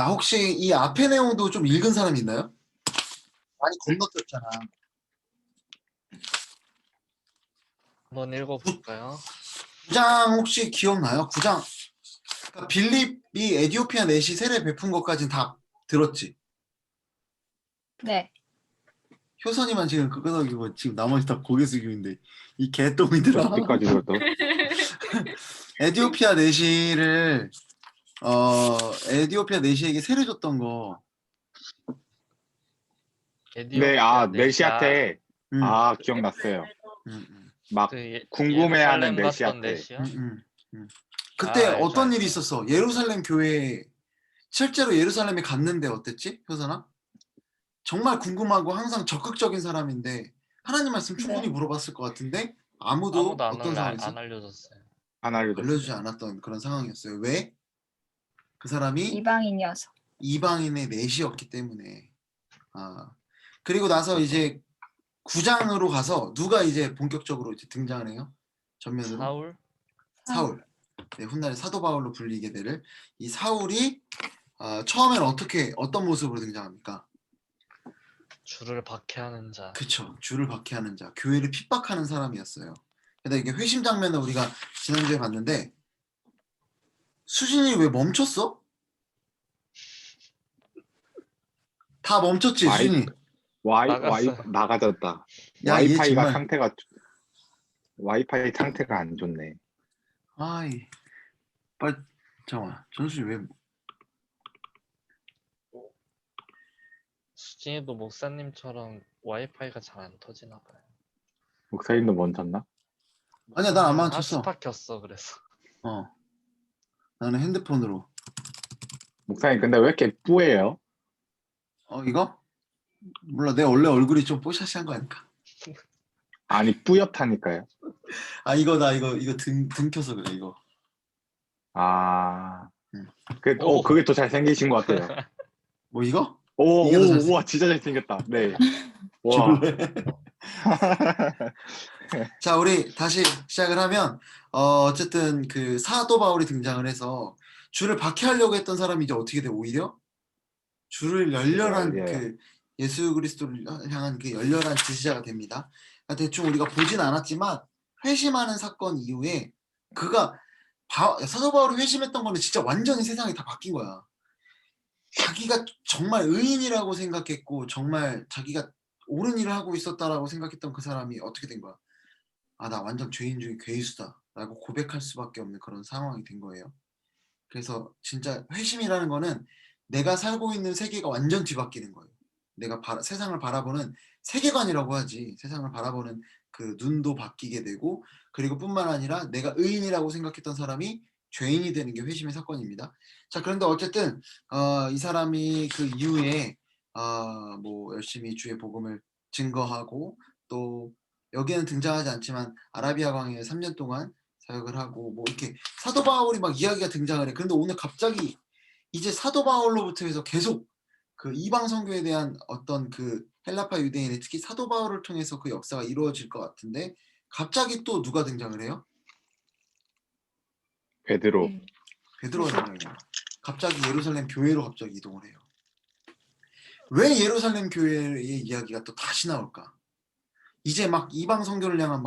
아, 혹시 이 앞에 내용도 좀 읽은 사람 있나요? 많이 건너뛰었잖아. 한번 읽어볼까요? 9장 혹시 기억나요? 9장. 그러니까 빌립이 에디오피아 넷이 세례 베푼 것까지는 다 들었지. 네. 효선이만 지금 끄덕이고 지금 나머지 다 고개 숙이고 있는데 이 개똥이 들어. 어디까지 들었다? 에디오피아 내시를 에디오피아 내시에게 세례 줬던 거. 네, 아, 메시한테, 음, 아, 기억났어요. 음, 막, 그 궁금해하는 예루살렘 갔던 메시한테. 넷이요? 그때 아, 알죠, 어떤 일이 알죠. 있었어? 예루살렘 교회 실제로 예루살렘에 갔는데 어땠지? 효선아? 정말 궁금하고 항상 적극적인 사람인데 하나님 말씀 충분히 네. 물어봤을 것 같은데 아무도 아무도 어떤 상황이었어? 안 알려줬어요. 안 알려주지 알려줬어요. 않았던 그런 상황이었어요. 왜? 그 사람이 이방인이어서. 이방인의 넷이었기 때문에. 아, 그리고 나서 이제 9장으로 가서 누가 이제 본격적으로 이제 등장을 해요? 전면으로 사울? 사울. 네, 훗날 사도 바울로 불리게 될 이 사울이 처음에는 어떤 모습으로 등장합니까? 주를 박해하는 자. 그쵸. 주를 박해하는 자, 교회를 핍박하는 사람이었어요. 근데 이게 회심 장면을 우리가 지난주에 봤는데 수진이 왜 멈췄어? 다 멈췄지, 수진이. 나갔어요. 나가졌다. 야, 얘 정말. 와이파이 상태가 안 좋네. 아이, 빨리 잠깐만. 전수진 왜? 수진이도 목사님처럼 와이파이가 잘 안 터지나 봐요. 목사님도 멈췄나? 아니야, 난 안 그냥 멈췄어. 핫스팟 켰어, 그래서. 나는 핸드폰으로. 목사님, 근데 왜 이렇게 뿌예요? 이거? 몰라, 내 원래 얼굴이 좀 뽀샤시한 거 아닐까? 아니, 뿌옇다니까요. 나 이거 등 켜서 그래, 이거. 아, 응. 그게 더 잘생기신 것 같아요. 뭐 이거? 오, 이게 더 잘생. 와, 진짜 잘생겼다. 네. 와. 줄래? 자, 우리 다시 시작을 하면 어쨌든 그 사도 바울이 등장을 해서 주를 박해하려고 했던 사람이 이제 어떻게 돼? 오히려 주를 열렬한 예. 그 예수 그리스도를 향한 그 열렬한 지지자가 됩니다. 대충 우리가 보진 않았지만 회심하는 사건 이후에 그가 사도 바울이 회심했던 거는 진짜 완전히 세상이 다 바뀐 거야. 자기가 정말 의인이라고 생각했고 정말 자기가 옳은 일을 하고 있었다라고 생각했던 그 사람이 어떻게 된 거야? 나 완전 죄인 중에 괴수다 라고 고백할 수밖에 없는 그런 상황이 된 거예요. 그래서 진짜 회심이라는 거는 내가 살고 있는 세계가 완전 뒤바뀌는 거예요. 내가 세상을 바라보는 세계관이라고 하지, 세상을 바라보는 그 눈도 바뀌게 되고, 그리고 뿐만 아니라 내가 의인이라고 생각했던 사람이 죄인이 되는 게 회심의 사건입니다. 자, 그런데 어쨌든 이 사람이 그 이후에 뭐 열심히 주의 복음을 증거하고, 또 여기에는 등장하지 않지만 아라비아 광야에 3년 동안 사역을 하고, 뭐 이렇게 사도 바울이 막 이야기가 등장을 해. 그런데 오늘 갑자기 이제 사도 바울로부터 해서 계속 그 이방 선교에 대한 어떤 그 헬라파 유대인의 특히 사도 바울을 통해서 그 역사가 이루어질 것 같은데, 갑자기 또 누가 등장을 해요? 베드로. 베드로가 등장해요. 갑자기 예루살렘 교회로 갑자기 이동을 해요. 왜 예루살렘 교회의 이야기가 또 다시 나올까? 이제 막 이방 선교를 향한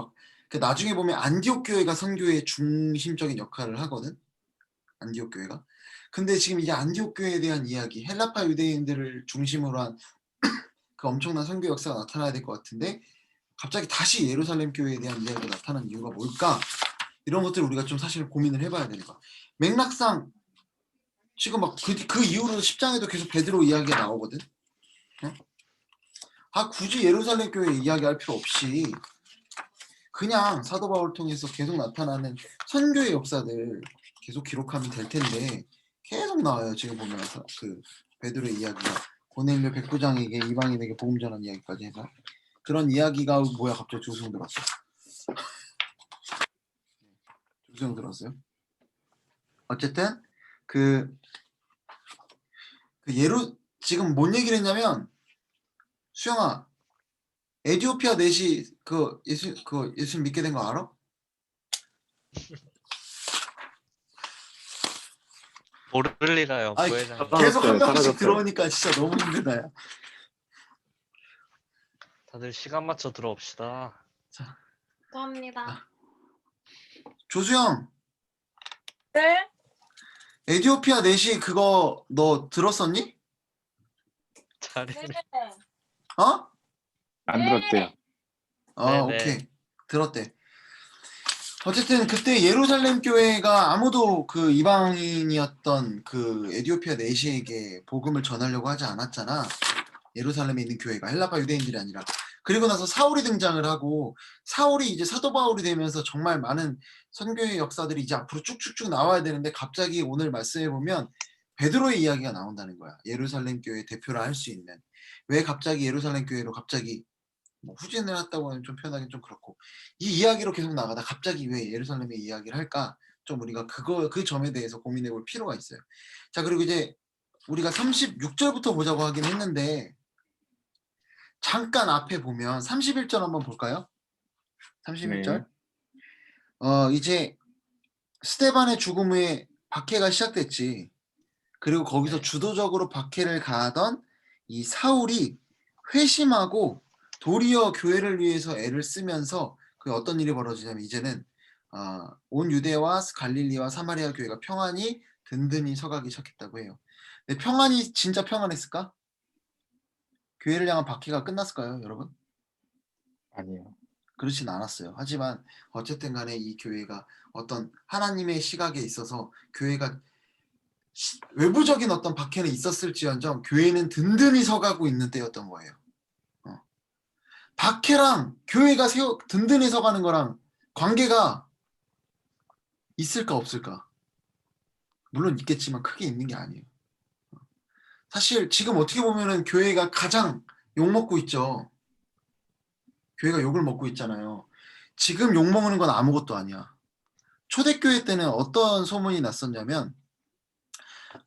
그 나중에 보면 안디옥 교회가 선교의 중심적인 역할을 하거든. 안디옥 교회가. 근데 지금 이제 안디옥 교회에 대한 이야기, 헬라파 유대인들을 중심으로 한 그 엄청난 선교 역사가 나타나야 될 것 같은데 갑자기 다시 예루살렘 교회에 대한 이야기가 나타나는 이유가 뭘까? 이런 것들을 우리가 좀 사실 고민을 해봐야 되는 거야. 맥락상 지금 막 그 이후로 10장에도 계속 베드로 이야기가 나오거든. 응? 굳이 예루살렘 교회 이야기할 필요 없이 그냥 사도 바울 통해서 계속 나타나는 선교의 역사들 계속 기록하면 될 텐데 계속 나와요. 지금 보면 그 베드로의 이야기가 고넬료 백부장에게 이방인에게 복음 전한 이야기까지 해서 그런 이야기가 뭐야 갑자기 조승 들었어. 조승 들었어요. 어쨌든 지금 뭔 얘기를 했냐면 수영아 에디오피아 넷이 예수 믿게 된 거 알아? 모를 리가요, 아이, 부회장님. 계속 한 명씩 사라졌어요. 들어오니까 진짜 너무 힘들다. 다들 시간 맞춰 들어옵시다. 감사합니다. 조수영, 네? 에디오피아 내시 그거 너 들었었니? 잘해. 어? 안 들었대요. 네네. 오케이. 들었대. 어쨌든 그때 예루살렘 교회가 아무도 그 이방인이었던 그 에디오피아 내시에게 복음을 전하려고 하지 않았잖아. 예루살렘에 있는 교회가 헬라파 유대인들이 아니라. 그리고 나서 사울이 등장을 하고 사울이 이제 사도 바울이 되면서 정말 많은 선교의 역사들이 이제 앞으로 쭉쭉쭉 나와야 되는데 갑자기 오늘 말씀해 보면 베드로의 이야기가 나온다는 거야. 예루살렘 교회 대표라 할 수 있는. 왜 갑자기 예루살렘 교회로 갑자기 뭐 후진을 했다고 하면 좀 표현하기는 좀 그렇고 이 이야기로 계속 나가다 갑자기 왜 예루살렘의 이야기를 할까? 좀 우리가 그 점에 대해서 고민해 볼 필요가 있어요. 자, 그리고 이제 우리가 36절부터 보자고 하긴 했는데 잠깐 앞에 보면 31절 한번 볼까요? 31절. 이제 스데반의 죽음 후에 박해가 시작됐지. 그리고 거기서 주도적으로 박해를 가하던 이 사울이 회심하고 도리어 교회를 위해서 애를 쓰면서 그 어떤 일이 벌어지냐면 이제는 온 유대와 갈릴리와 사마리아 교회가 평안히 든든히 서가기 시작했다고 해요. 근데 평안이 진짜 평안했을까? 교회를 향한 박해가 끝났을까요, 여러분? 아니요. 그렇진 않았어요. 하지만 어쨌든 간에 이 교회가 어떤 하나님의 시각에 있어서 교회가 외부적인 어떤 박해는 있었을지언정 교회는 든든히 서가고 있는 때였던 거예요. 박해랑 교회가 든든히 서가는 거랑 관계가 있을까 없을까? 물론 있겠지만 크게 있는 게 아니에요. 사실 지금 어떻게 보면은 교회가 가장 욕먹고 있죠. 교회가 욕을 먹고 있잖아요. 지금 욕먹는 건 아무것도 아니야. 초대교회 때는 어떤 소문이 났었냐면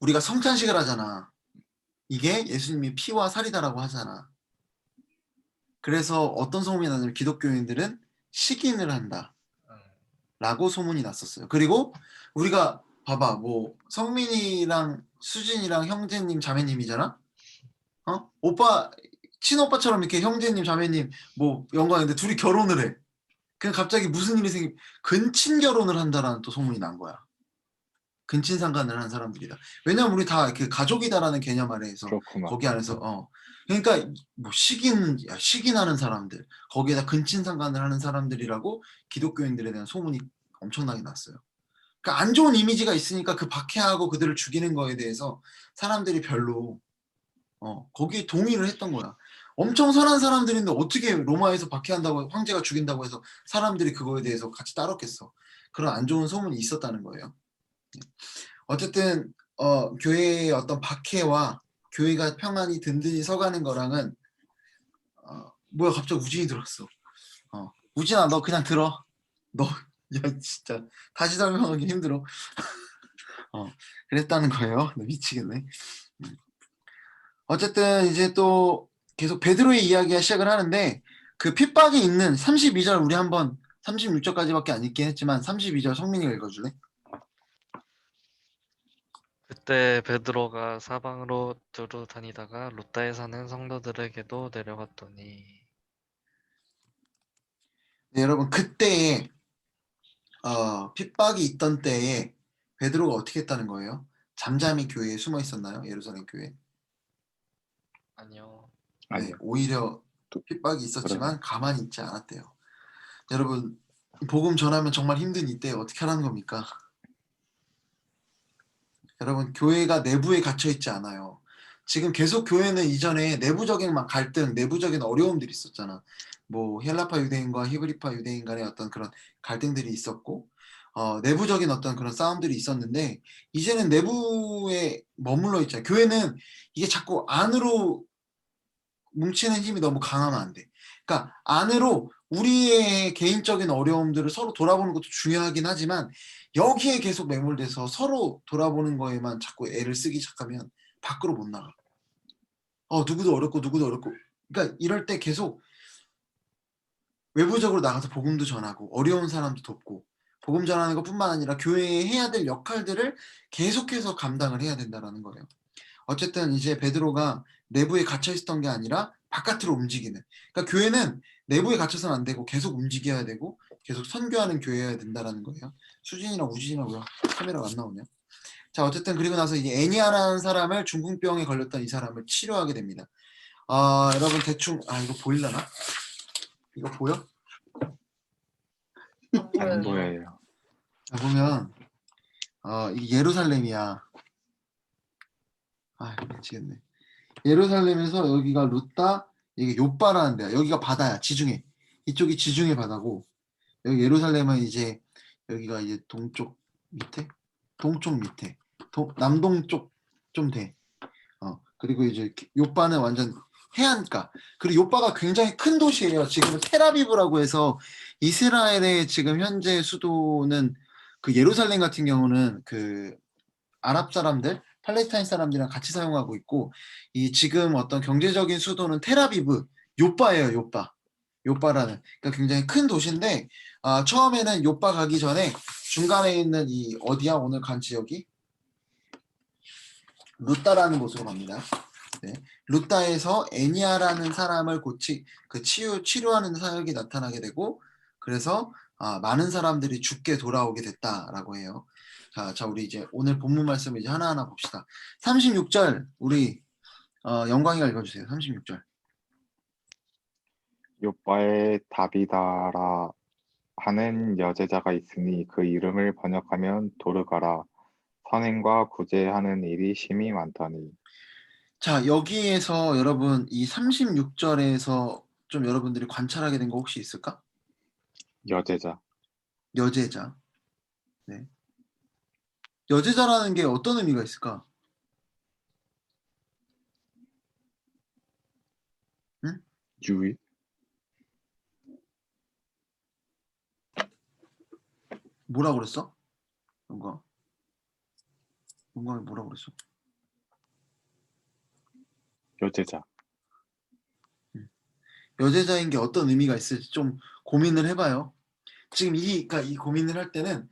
우리가 성찬식을 하잖아. 이게 예수님이 피와 살이다라고 하잖아. 그래서 어떤 소문이 나냐면 기독교인들은 식인을 한다. 라고 소문이 났었어요. 그리고 우리가 봐봐, 뭐 성민이랑 수진이랑 형제님 자매님이잖아. 오빠 친오빠처럼 이렇게 형제님 자매님 뭐 영광인데 둘이 결혼을 해. 그냥 갑자기 무슨 일이 근친 결혼을 한다라는 또 소문이 난 거야. 근친 상간을 한 사람들이다. 왜냐면 우리 다 그 가족이다라는 개념 아래에서 그렇구나. 거기 안에서 그러니까 뭐 식인하는 사람들 거기에다 근친 상간을 하는 사람들이라고 기독교인들에 대한 소문이 엄청나게 났어요. 그러니까 안 좋은 이미지가 있으니까 그 박해하고 그들을 죽이는 거에 대해서 사람들이 별로 거기에 동의를 했던 거야. 엄청 선한 사람들인데 어떻게 로마에서 박해한다고 황제가 죽인다고 해서 사람들이 그거에 대해서 같이 따랐겠어. 그런 안 좋은 소문이 있었다는 거예요. 어쨌든 교회의 어떤 박해와 교회가 평안히 든든히 서가는 거랑은 뭐야 갑자기 우진이 들었어. 우진아 너 그냥 들어. 너 야 진짜 다시 설명하기 힘들어. 그랬다는 거예요. 나 미치겠네. 어쨌든 이제 또 계속 베드로의 이야기가 시작을 하는데 그 핍박이 있는 32절 우리 한번 36절까지밖에 안 읽긴 했지만 32절 성민이가 읽어줄래? 그때 베드로가 사방으로 두루 다니다가 루다에 사는 성도들에게도 내려갔더니 네, 여러분 그때에 핍박이 있던 때에 베드로가 어떻게 했다는 거예요? 잠잠히 교회에 숨어 있었나요? 예루살렘 교회? 아니요. 네, 아니요. 오히려 핍박이 있었지만 가만히 있지 않았대요. 여러분 복음 전하면 정말 힘든 이때 어떻게 하라는 겁니까? 여러분 교회가 내부에 갇혀 있지 않아요. 지금 계속 교회는 이전에 내부적인 막 갈등, 내부적인 어려움들이 있었잖아. 뭐 헬라파 유대인과 히브리파 유대인 간의 어떤 그런 갈등들이 있었고 내부적인 어떤 그런 싸움들이 있었는데 이제는 내부에 머물러 있잖아. 교회는 이게 자꾸 안으로 뭉치는 힘이 너무 강하면 안 돼. 그러니까 안으로 우리의 개인적인 어려움들을 서로 돌아보는 것도 중요하긴 하지만 여기에 계속 매몰돼서 서로 돌아보는 거에만 자꾸 애를 쓰기 시작하면 밖으로 못 나가. 누구도 어렵고 누구도 어렵고. 그러니까 이럴 때 계속 외부적으로 나가서 복음도 전하고 어려운 사람도 돕고 복음 전하는 것뿐만 아니라 교회에 해야 될 역할들을 계속해서 감당을 해야 된다라는 거예요. 어쨌든 이제 베드로가 내부에 갇혀 있었던 게 아니라 바깥으로 움직이는. 그러니까 교회는 내부에 갇혀서는 안 되고 계속 움직여야 되고 계속 선교하는 교회여야 된다라는 거예요. 수진이랑 우진이랑 왜 카메라가 안 나오냐? 자, 어쨌든 그리고 나서 이제 애니아라는 사람을 중풍병에 걸렸던 이 사람을 치료하게 됩니다. 여러분 대충 이거 보일라나? 이거 보여? 안 아니요. 보여요. 자, 보면 이게 예루살렘이야. 미치겠네. 예루살렘에서 여기가 루따, 이게 요빠라는 데야. 여기가 바다야. 지중해. 이쪽이 지중해 바다고 여기 예루살렘은 이제 여기가 이제 동쪽 밑에, 동쪽 밑에, 남동쪽 좀 돼. 그리고 이제 요빠는 완전 해안가. 그리고 요빠가 굉장히 큰 도시예요. 지금은 텔아비브라고 해서 이스라엘의 지금 현재 수도는 그 예루살렘 같은 경우는 그 아랍 사람들, 팔레스타인 사람들이랑 같이 사용하고 있고 이 지금 어떤 경제적인 수도는 텔아비브, 요빠예요. 요빠라는. 그러니까 굉장히 큰 도시인데 처음에는 요빠 가기 전에 중간에 있는 이 어디야 오늘 간 지역이 루따라는 곳으로 갑니다. 네. 루따에서 애니아라는 사람을 치료하는 사역이 나타나게 되고 그래서 많은 사람들이 죽게 돌아오게 됐다라고 해요. 자 우리 이제 오늘 본문 말씀 이제 하나하나 봅시다. 36절 우리 영광이가 읽어주세요. 36절. 요빠에 다비다라 하는 여제자가 있으니 그 이름을 번역하면 도르가라. 선행과 구제하는 일이 심히 많더니. 자 여기에서 여러분 이 36절에서 좀 여러분들이 관찰하게 된 거 혹시 있을까? 여제자. 여제자. 네. 여제자라는 게 어떤 의미가 있을까? 응? 유익. 뭐라 그랬어? 영광이 뭐라 그랬어? 여제자. 여제자인 게 어떤 의미가 있을지 좀 고민을 해봐요. 지금 그러니까 이 고민을 할 때는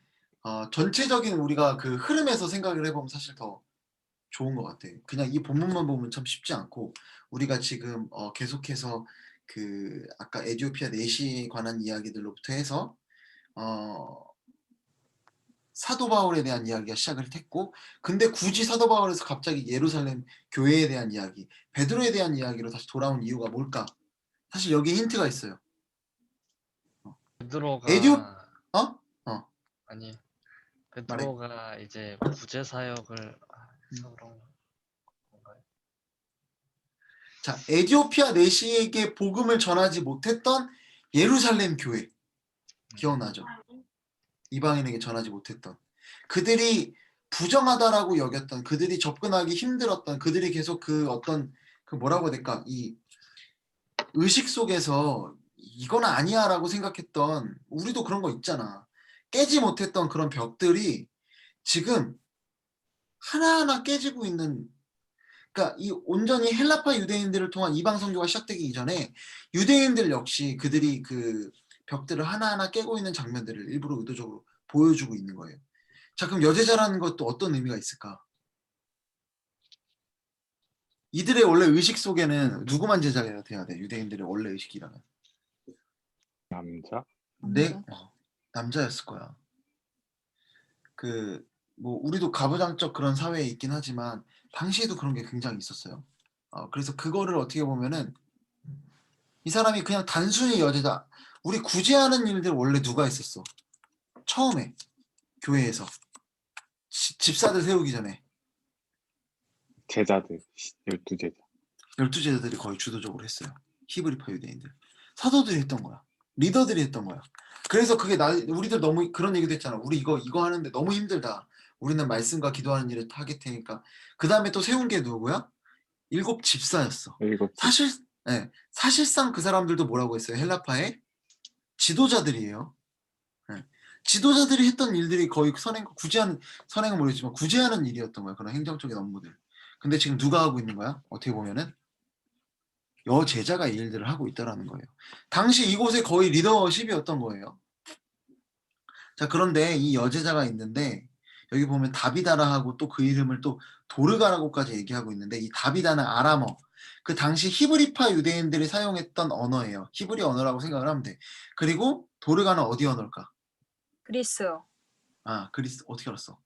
전체적인 우리가 그 흐름에서 생각을 해보면 사실 더 좋은 것 같아요. 그냥 이 본문만 보면 참 쉽지 않고 우리가 지금 계속해서 그 아까 에티오피아 내시에 관한 이야기들로부터 해서 사도 바울에 대한 이야기가 시작을 했고 근데 굳이 사도 바울에서 갑자기 예루살렘 교회에 대한 이야기, 베드로에 대한 이야기로 다시 돌아온 이유가 뭘까? 사실 여기에 힌트가 있어요. 베드로가 아니 말해. 베드로가 이제 구제 사역을 해서 그런 건가요? 자, 에티오피아 내시에게 복음을 전하지 못했던 예루살렘 교회 기억나죠? 이방인에게 전하지 못했던 그들이 부정하다라고 여겼던 그들이 접근하기 힘들었던 그들이 계속 그 어떤 그 뭐라고 해야 될까 이 의식 속에서 이건 아니야라고 생각했던 우리도 그런 거 있잖아. 깨지 못했던 그런 벽들이 지금 하나하나 깨지고 있는 그러니까 이 온전히 헬라파 유대인들을 통한 이방 선교가 시작되기 이전에 유대인들 역시 그들이 그 벽들을 하나하나 깨고 있는 장면들을 일부러 의도적으로 보여주고 있는 거예요. 자, 그럼 여제자라는 것도 어떤 의미가 있을까? 이들의 원래 의식 속에는 누구만 제자가 돼야 돼? 유대인들의 원래 의식이라면. 남자. 네, 남자였을 거야. 그 뭐 우리도 가부장적 그런 사회에 있긴 하지만 당시에도 그런 게 굉장히 있었어요. 그래서 그거를 어떻게 보면은 이 사람이 그냥 단순히 여제자. 우리 구제하는 일들 원래 누가 있었어? 처음에 교회에서 집사들 세우기 전에 제자들. 12제자. 12제자들이 거의 주도적으로 했어요. 히브리파 유대인들. 사도들이 했던 거야. 리더들이 했던 거야. 그래서 그게 우리들 너무 그런 얘기도 했잖아. 우리 이거 하는데 너무 힘들다. 우리는 말씀과 기도하는 일을 하게 되니까. 그 다음에 또 세운 게 누구야? 7 집사였어. 7집. 사실상 그 사람들도 뭐라고 했어요? 헬라파의 지도자들이에요. 네. 지도자들이 했던 일들이 거의 선행은 모르겠지만 구제하는 일이었던 거야. 그런 행정적인 업무들. 근데 지금 누가 하고 있는 거야? 어떻게 보면은 여제자가 이 일들을 하고 있다라는 거예요. 당시 이곳의 거의 리더십이었던 거예요. 자, 그런데 이 여제자가 있는데 여기 보면 다비다라하고 또 그 이름을 또 도르가라고까지 얘기하고 있는데 이 다비다는 아람어, 그 당시 히브리파 유대인들이 사용했던 언어예요. 히브리 언어라고 생각을 하면 돼. 그리고 도르가는 어디 언어일까? 그리스어. 아, 그리스. 어떻게 알았어?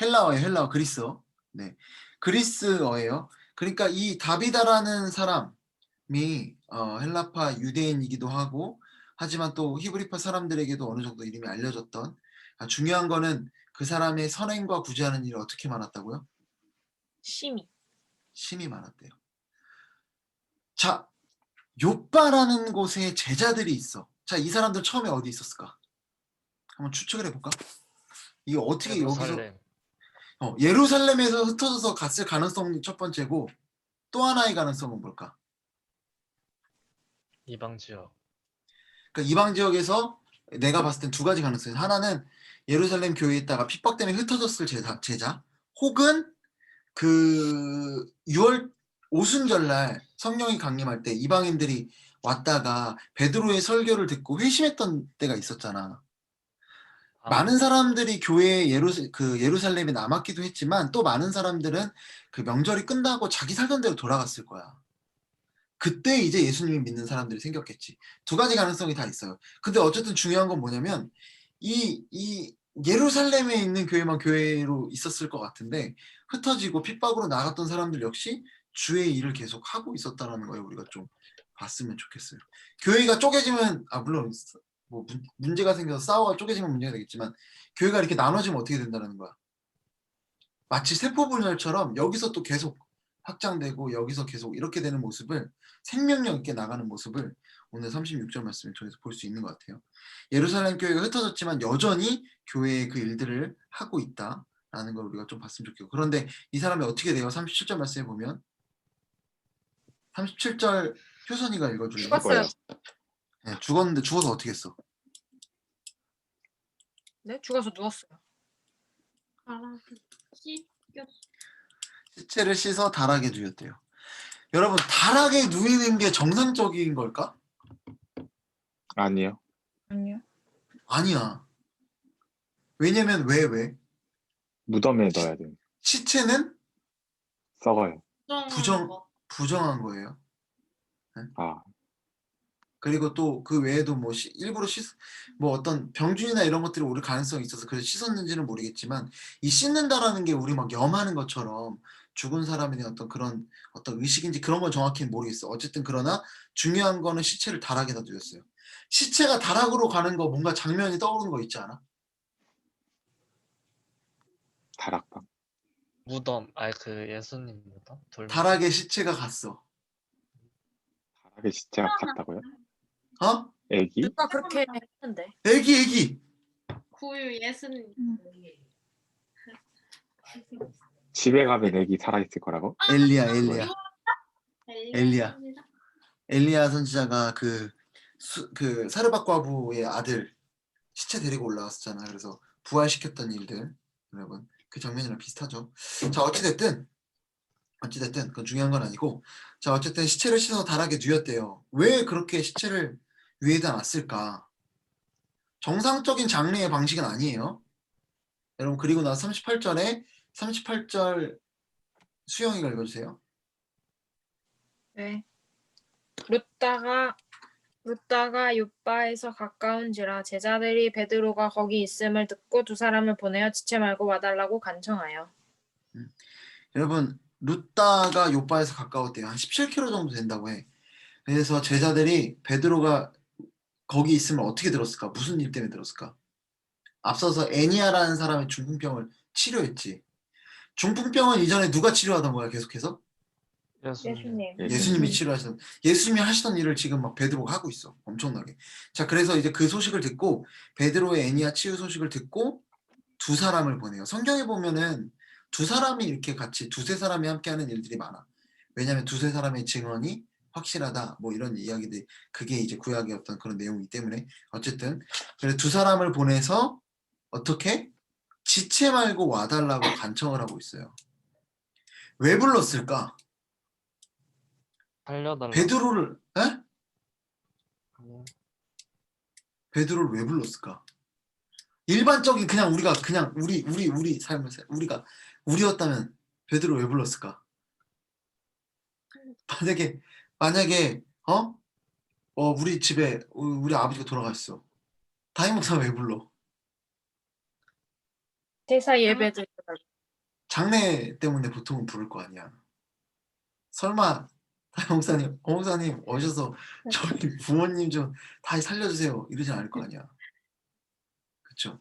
헬라어예요. 헬라어. 그리스어. 네. 그리스어예요. 그러니까 이 다비다라는 사람이 헬라파 유대인이기도 하고 하지만 또 히브리파 사람들에게도 어느 정도 이름이 알려졌던, 중요한 거는 그 사람의 선행과 구제하는 일이 어떻게 많았다고요? 심히. 심이 많았대요. 자, 요빠라는 곳에 제자들이 있어. 자, 이 사람들 처음에 어디 있었을까? 한번 추측을 해볼까? 이게 어떻게 여기서 예루살렘. 예루살렘에서 흩어져서 갔을 가능성이 첫 번째고, 또 하나의 가능성은 뭘까? 이방 지역. 그러니까 이방 지역에서 내가 봤을 땐 두 가지 가능성이, 하나는 예루살렘 교회에 있다가 핍박 때문에 흩어졌을 제자, 혹은 그 6월 오순절날 성령이 강림할 때 이방인들이 왔다가 베드로의 설교를 듣고 회심했던 때가 있었잖아. 많은 사람들이 교회에 예루살렘에 남았기도 했지만 또 많은 사람들은 그 명절이 끝나고 자기 살던 데로 돌아갔을 거야. 그때 이제 예수님을 믿는 사람들이 생겼겠지. 두 가지 가능성이 다 있어요. 근데 어쨌든 중요한 건 뭐냐면 이 예루살렘에 있는 교회만 교회로 있었을 것 같은데 흩어지고 핍박으로 나갔던 사람들 역시 주의 일을 계속 하고 있었다라는 거예요. 우리가 좀 봤으면 좋겠어요. 교회가 쪼개지면 물론 뭐 문제가 생겨서 싸워 쪼개지면 문제가 되겠지만 교회가 이렇게 나눠지면 어떻게 된다는 거야. 마치 세포분열처럼 여기서 또 계속 확장되고 여기서 계속 이렇게 되는 모습을, 생명력 있게 나가는 모습을 오늘 36절 말씀을 통해서 볼 수 있는 것 같아요. 예루살렘 교회가 흩어졌지만 여전히 교회의 그 일들을 하고 있다라는 걸 우리가 좀 봤으면 좋겠고, 그런데 이 사람이 어떻게 돼요? 37절 말씀에 보면 37절 효선이가 읽어줄래요? 죽었어요. 네, 죽었는데 죽어서 어떻게 했어? 네? 죽어서 누웠어요. 시체를 씻어 달하게 누였대요. 여러분, 달하게 누이는 게 정상적인 걸까? 아니요. 아니요. 아니야. 왜냐면 왜? 무덤에 넣어야 돼요. 시체는 썩어요. 부정한 거예요. 아, 그리고 또 그 외에도 뭐 일부러 뭐 어떤 병균이나 이런 것들이 오를 가능성이 있어서 그래서 씻었는지는 모르겠지만, 이 씻는다라는 게 우리 막 염하는 것처럼 죽은 사람에 대한 어떤 그런 어떤 의식인지 그런 건 정확히는 모르겠어. 어쨌든 그러나 중요한 거는 시체를 다락에다 두었어요. 시체가 다락으로 가는 거 뭔가 장면이 떠오르는 거 있지 않아? 다락방. 무덤. 그 예수님 무덤? 돌무덤. 다락에 시체가 갔어. 다락에 시체가 갔다고요? 어? 애기? 누가 그렇게 했는데. 애기. 구유 예수님. 집에 가면 애기 살아있을 거라고? 엘리야. 엘리야. 엘리야 선지자가 그 사르밧 과부의 아들 시체 데리고 올라왔었잖아. 그래서 부활시켰던 일들, 여러분 그 장면이랑 비슷하죠. 자, 어찌됐든 그건 중요한 건 아니고, 자, 어쨌든 시체를 씻어서 다락에 누였대요. 왜 그렇게 시체를 위에다 놨을까? 정상적인 장례의 방식은 아니에요. 여러분, 그리고 나서 38절 수영이가 읽어주세요. 네. 룻다가 요바에서 가까운지라 제자들이 베드로가 거기 있음을 듣고 두 사람을 보내어 지체 말고 와달라고 간청하여. 여러분, 룻다가 요바에서 가까웠대요. 한 17km 정도 된다고 해. 그래서 제자들이 베드로가 거기 있으면 어떻게 들었을까? 무슨 일 때문에 들었을까? 앞서서 애니아라는 사람의 중풍병을 치료했지. 중풍병은 이전에 누가 치료하던 거야, 계속해서? 예수님. 예수님이 치료하시던, 예수님이 하시던 일을 지금 막 베드로가 하고 있어. 엄청나게. 자, 그래서 이제 그 소식을 듣고, 베드로의 애니아 치유 소식을 듣고 두 사람을 보내요. 성경에 보면은 두 사람이 이렇게 같이, 두세 사람이 함께 하는 일들이 많아. 왜냐하면 두세 사람의 증언이 확실하다, 뭐 이런 이야기들, 그게 이제 구약의 어떤 그런 내용이기 때문에. 어쨌든 그래서 두 사람을 보내서 어떻게? 지체 말고 와달라고 간청을 하고 있어요. 왜 불렀을까? 살려달라고. 베드로를 음, 베드로를 왜 불렀을까? 일반적인 그냥 우리가 그냥 우리 삶을 우리가 우리였다면 베드로 왜 불렀을까? 만약에 우리 집에 우리 아버지가 돌아가셨어. 담임 목사 왜 불러? 제사 예배 드리러 장례 때문에 보통은 부를 거 아니야. 설마 담임 목사님, 목사님 오셔서 저희 부모님 좀 다시 살려주세요 이러진 않을 거 아니야. 그렇죠?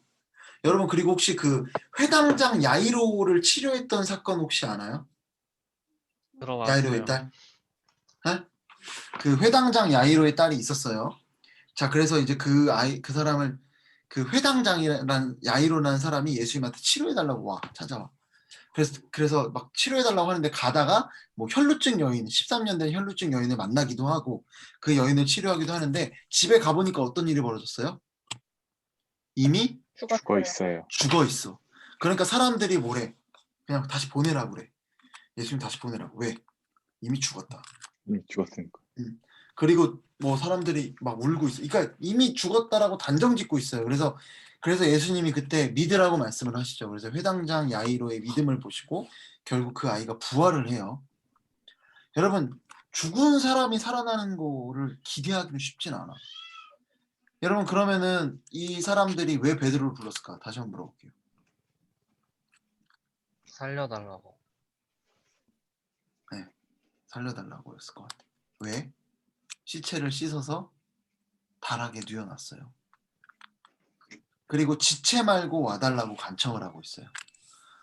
여러분 그리고 혹시 그 회당장 야이로를 치료했던 사건 혹시 아나요? 야이로의 들어봤어요. 딸? 에? 그 회당장 야이로의 딸이 있었어요. 자, 그래서 이제 그 사람을 그 회당장이라는 야이로라는 사람이 예수님한테 치료해달라고 찾아와. 그래서 막 치료해달라고 하는데 가다가 뭐 혈루증 여인, 13년 된 혈루증 여인을 만나기도 하고 그 여인을 치료하기도 하는데 집에 가보니까 어떤 일이 벌어졌어요? 이미 죽어 있어요. 죽어 있어. 그러니까 사람들이 뭐래? 그냥 다시 보내라고 그래. 예수님 다시 보내라고. 왜? 이미 죽었다. 죽었으니까. 그리고 뭐 사람들이 막 울고 있어. 그러니까 이미 죽었다라고 단정 짓고 있어요. 그래서 예수님이 그때 믿으라고 말씀을 하시죠. 그래서 회당장 야이로의 믿음을 보시고 결국 그 아이가 부활을 해요. 여러분 죽은 사람이 살아나는 거를 기대하기는 쉽진 않아. 여러분 그러면은 이 사람들이 왜 베드로를 불렀을까? 다시 한번 물어볼게요. 살려달라고. 살려달라고 했을 것 같아. 왜? 시체를 씻어서 다락에 뉘어놨어요. 그리고 지체 말고 와달라고 간청을 하고 있어요.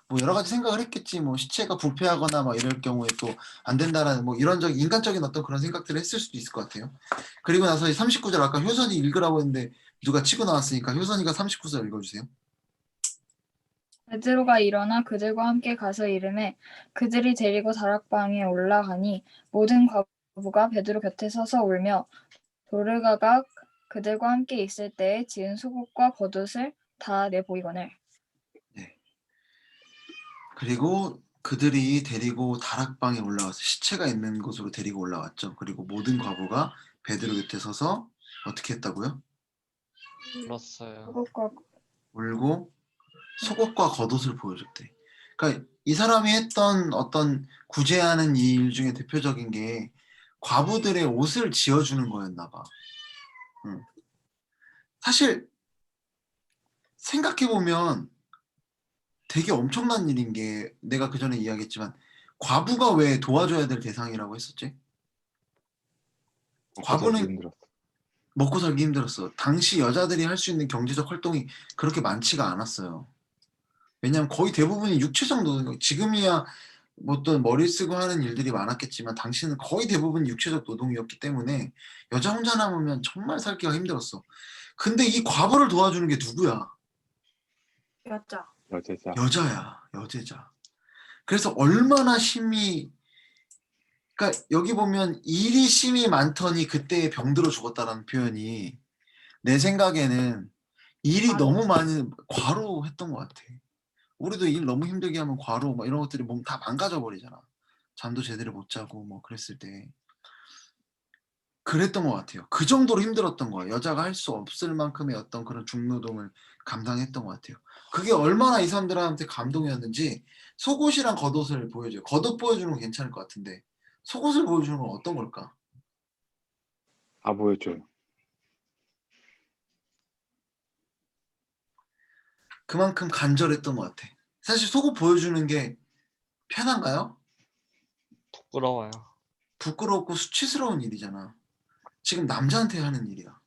뭐 여러 가지 생각을 했겠지. 뭐 시체가 부패하거나 막 이럴 경우에 또 안 된다라는 뭐 이런적인 인간적인 어떤 그런 생각들을 했을 수도 있을 것 같아요. 그리고 나서 39절 아까 효선이 읽으라고 했는데 누가 치고 나왔으니까 효선이가 39절 읽어주세요. 베드로가 일어나 그들과 함께 가서 이르매 그들이 데리고 다락방에 올라가니 모든 과부가 베드로 곁에 서서 울며 도르가가 그들과 함께 있을 때에 지은 속옷과 겉옷을 다 내보이거늘. 그리고 그들이 데리고 다락방에 올라와서 시체가 있는 곳으로 데리고 올라왔죠. 그리고 모든 과부가 베드로 곁에 서서 어떻게 했다고요? 불렀어요. 속옷과 울고 속옷과 겉옷을 보여줬대. 그러니까 이 사람이 했던 어떤 구제하는 일 중에 대표적인 게 과부들의 옷을 지어주는 거였나 봐. 사실 생각해보면 되게 엄청난 일인 게 내가 그 전에 이야기했지만 과부가 왜 도와줘야 될 대상이라고 했었지? 과부는 힘들었어. 먹고 살기 힘들었어. 당시 여자들이 할 수 있는 경제적 활동이 그렇게 많지가 않았어요. 왜냐하면 거의 대부분이 육체적 노동, 지금이야 뭐 어떤 머리 쓰고 하는 일들이 많았겠지만 당시는 거의 대부분 육체적 노동이었기 때문에 여자 혼자 남으면 정말 살기가 힘들었어. 근데 이 과부를 도와주는 게 누구야? 여자. 여제자. 여자야, 여제자. 그래서 얼마나 심히, 그러니까 여기 보면 일이 심히 많더니 그때에 병들어 죽었다라는 표현이 내 생각에는 일이 과로. 너무 많이 과로했던 것 같아. 우리도 일 너무 힘들게 하면 과로 막 이런 것들이 몸 다 망가져 버리잖아. 잠도 제대로 못 자고 뭐 그랬을 때 그랬던 것 같아요. 그 정도로 힘들었던 거예요. 여자가 할 수 없을 만큼의 어떤 그런 중노동을 감당했던 것 같아요. 그게 얼마나 이 사람들한테 감동이었는지 속옷이랑 겉옷을 보여줘요. 겉옷 보여주는 건 괜찮을 것 같은데 속옷을 보여주는 건 어떤 걸까? 다 보여줘요. 그만큼 간절했던 것 같아. 사실 속옷 보여주는 게 편한가요? 부끄러워요. 부끄럽고 수치스러운 일이잖아. 지금 남자한테 하는 일이야.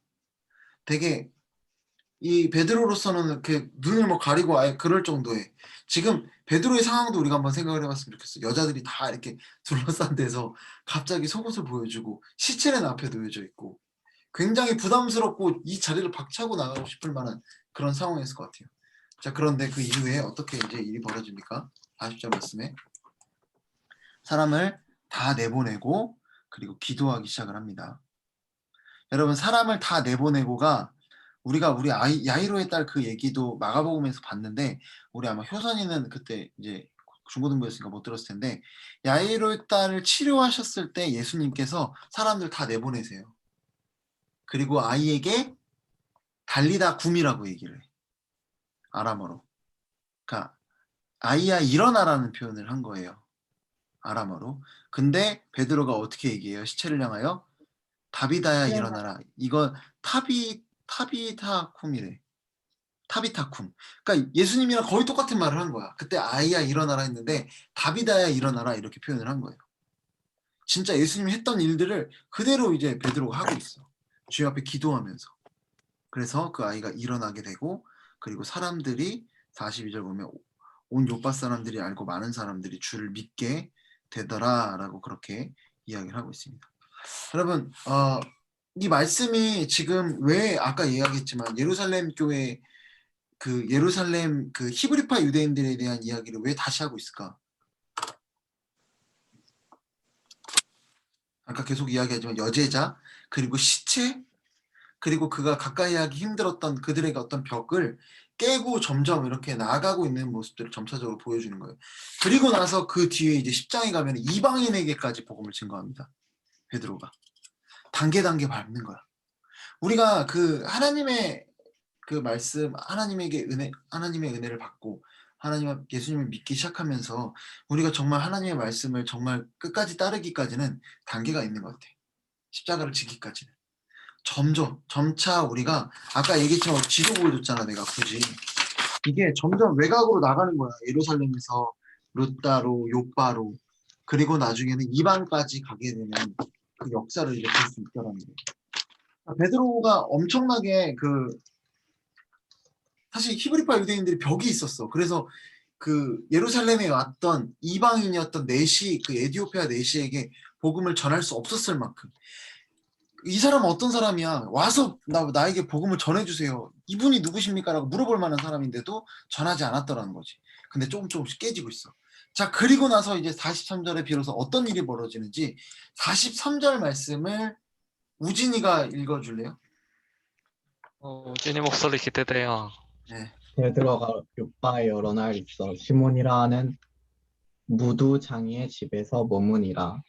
되게 이 베드로로서는 이렇게 눈을 뭐 가리고 아예 그럴 정도의 지금 베드로의 상황도 우리가 한번 생각을 해봤으면 좋겠어. 여자들이 다 이렇게 둘러싼 데서 갑자기 속옷을 보여주고 시체는 앞에 놓여져 있고 굉장히 부담스럽고 이 자리를 박차고 나가고 싶을 만한 그런 상황이었을 것 같아요. 자, 그런데 그 이후에 어떻게 이제 일이 벌어집니까? 40절 말씀에 사람을 다 내보내고 그리고 기도하기 시작을 합니다. 여러분 사람을 다 내보내고가 우리가 우리 야이로의 딸 그 얘기도 마가복음에서 봤는데 우리 아마 효선이는 그때 이제 중고등부였으니까 못 들었을 텐데 야이로의 딸을 치료하셨을 때 예수님께서 사람들 다 내보내세요. 그리고 아이에게 달리다 굼이라고 얘기를 해. 아람어로. 그러니까 아이야 일어나라는 표현을 한 거예요. 아람어로. 근데 베드로가 어떻게 얘기해요? 시체를 향하여 다비다야 일어나라. 이건 타비타쿰이래. 타비타쿰. 그러니까 예수님이랑 거의 똑같은 말을 한 거야. 그때 아이야 일어나라 했는데 다비다야 일어나라 이렇게 표현을 한 거예요. 진짜 예수님이 했던 일들을 그대로 이제 베드로가 하고 있어. 주님 앞에 기도하면서. 그래서 그 아이가 일어나게 되고 그리고 사람들이 42절 보면 온 요파 사람들이 알고 많은 사람들이 주를 믿게 되더라라고 그렇게 이야기를 하고 있습니다. 여러분 이 말씀이 지금 왜 아까 이야기했지만 예루살렘 교회 그 예루살렘 그 히브리파 유대인들에 대한 이야기를 왜 다시 하고 있을까? 아까 계속 이야기하지만 여제자 그리고 시체 그리고 그가 가까이 하기 힘들었던 그들에게 어떤 벽을 깨고 점점 이렇게 나아가고 있는 모습들을 점차적으로 보여주는 거예요. 그리고 나서 그 뒤에 이제 10장에 가면 이방인에게까지 복음을 증거합니다. 베드로가 단계 밟는 거야. 우리가 그 하나님의 그 말씀 하나님의 은혜를 받고 예수님을 믿기 시작하면서 우리가 정말 하나님의 말씀을 정말 끝까지 따르기까지는 단계가 있는 것 같아. 십자가를 지기까지는. 점차 우리가 아까 얘기했지만 지도 보여줬잖아 내가 굳이. 이게 점점 외곽으로 나가는 거야. 예루살렘에서 루따로 요빠로 그리고 나중에는 이방까지 가게 되는 그 역사를 이제 볼 수 있다라는 거예요. 베드로가 엄청나게 사실 히브리파 유대인들이 벽이 있었어. 그래서 그 예루살렘에 왔던 이방인이었던 내시 그 에디오피아 내시에게 복음을 전할 수 없었을 만큼 이 사람은 어떤 사람이야? 와서 나에게 복음을 전해주세요. 이분이 누구십니까? 라고 물어볼 만한 사람인데도 전하지 않았더라는 거지. 근데 조금씩 깨지고 있어. 자, 그리고 나서 이제 43절에 비로소 어떤 일이 벌어지는지 43절 말씀을 우진이가 읽어줄래요? 우진이 목소리 기대돼요. 네. 베드로가 요빠에 여러 날 있어 시몬이라 하는 무두장이의 집에서 머무니라.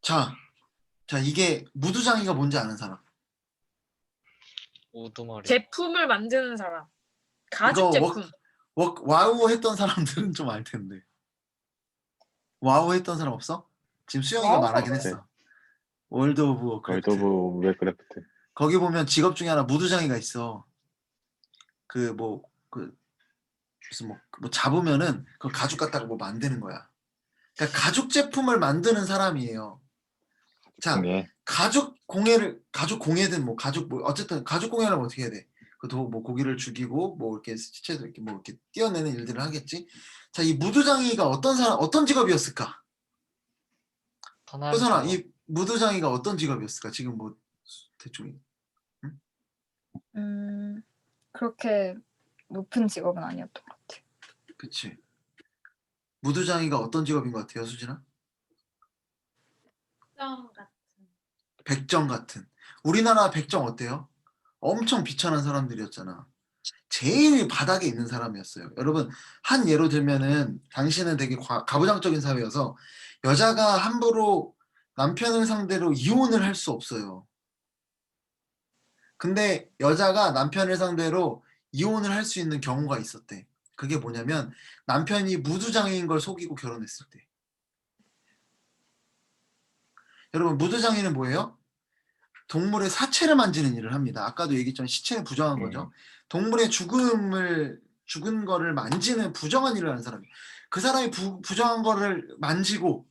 자, 이게 무두장이가 뭔지 아는 사람? 우두머리. 제품을 만드는 사람. 가죽 이거 제품. 와우 했던 사람들은 좀 알 텐데. 와우 했던 사람 없어? 지금 수영이가 와우 말하긴 없어요. 했어. 월드 오브 월드 워크래프트. 오브 웨크래프트. 거기 보면 직업 중에 하나 무두장이가 있어. 무슨 잡으면은 그 가죽 갖다가 뭐 만드는 거야. 그러니까 가죽 제품을 만드는 사람이에요. 자, 중에 가죽 공예든 어쨌든 가죽 공예는 어떻게 해야 돼? 뭐 고기를 죽이고 뭐 이렇게 시체도 이렇게 뭐 이렇게 띄어내는 일들을 하겠지. 자, 이 무두장이가 어떤 직업이었을까? 효선아, 이 무두장이가 어떤 직업이었을까? 지금 뭐 대충. 그렇게 높은 직업은 아니었던 것 같아요. 그치. 무두장이가 어떤 직업인 것 같아요, 수진아? 정 같은. 백정 같은. 우리나라 백정 어때요? 엄청 비천한 사람들이었잖아. 제일 바닥에 있는 사람이었어요. 여러분, 한 예로 들면은 당시는 되게 가부장적인 사회여서 여자가 함부로 남편을 상대로 이혼을 할 수 없어요. 근데 여자가 남편을 상대로 이혼을 할 수 있는 경우가 있었대. 그게 뭐냐면 남편이 무두장애인 걸 속이고 결혼했을 때. 여러분, 무두장애는 뭐예요? 동물의 사체를 만지는 일을 합니다. 아까도 얘기했지만 시체는 부정한 거죠. 동물의 죽은 거를 만지는 부정한 일을 하는 사람이에요. 그 사람이 부정한 거를 만지고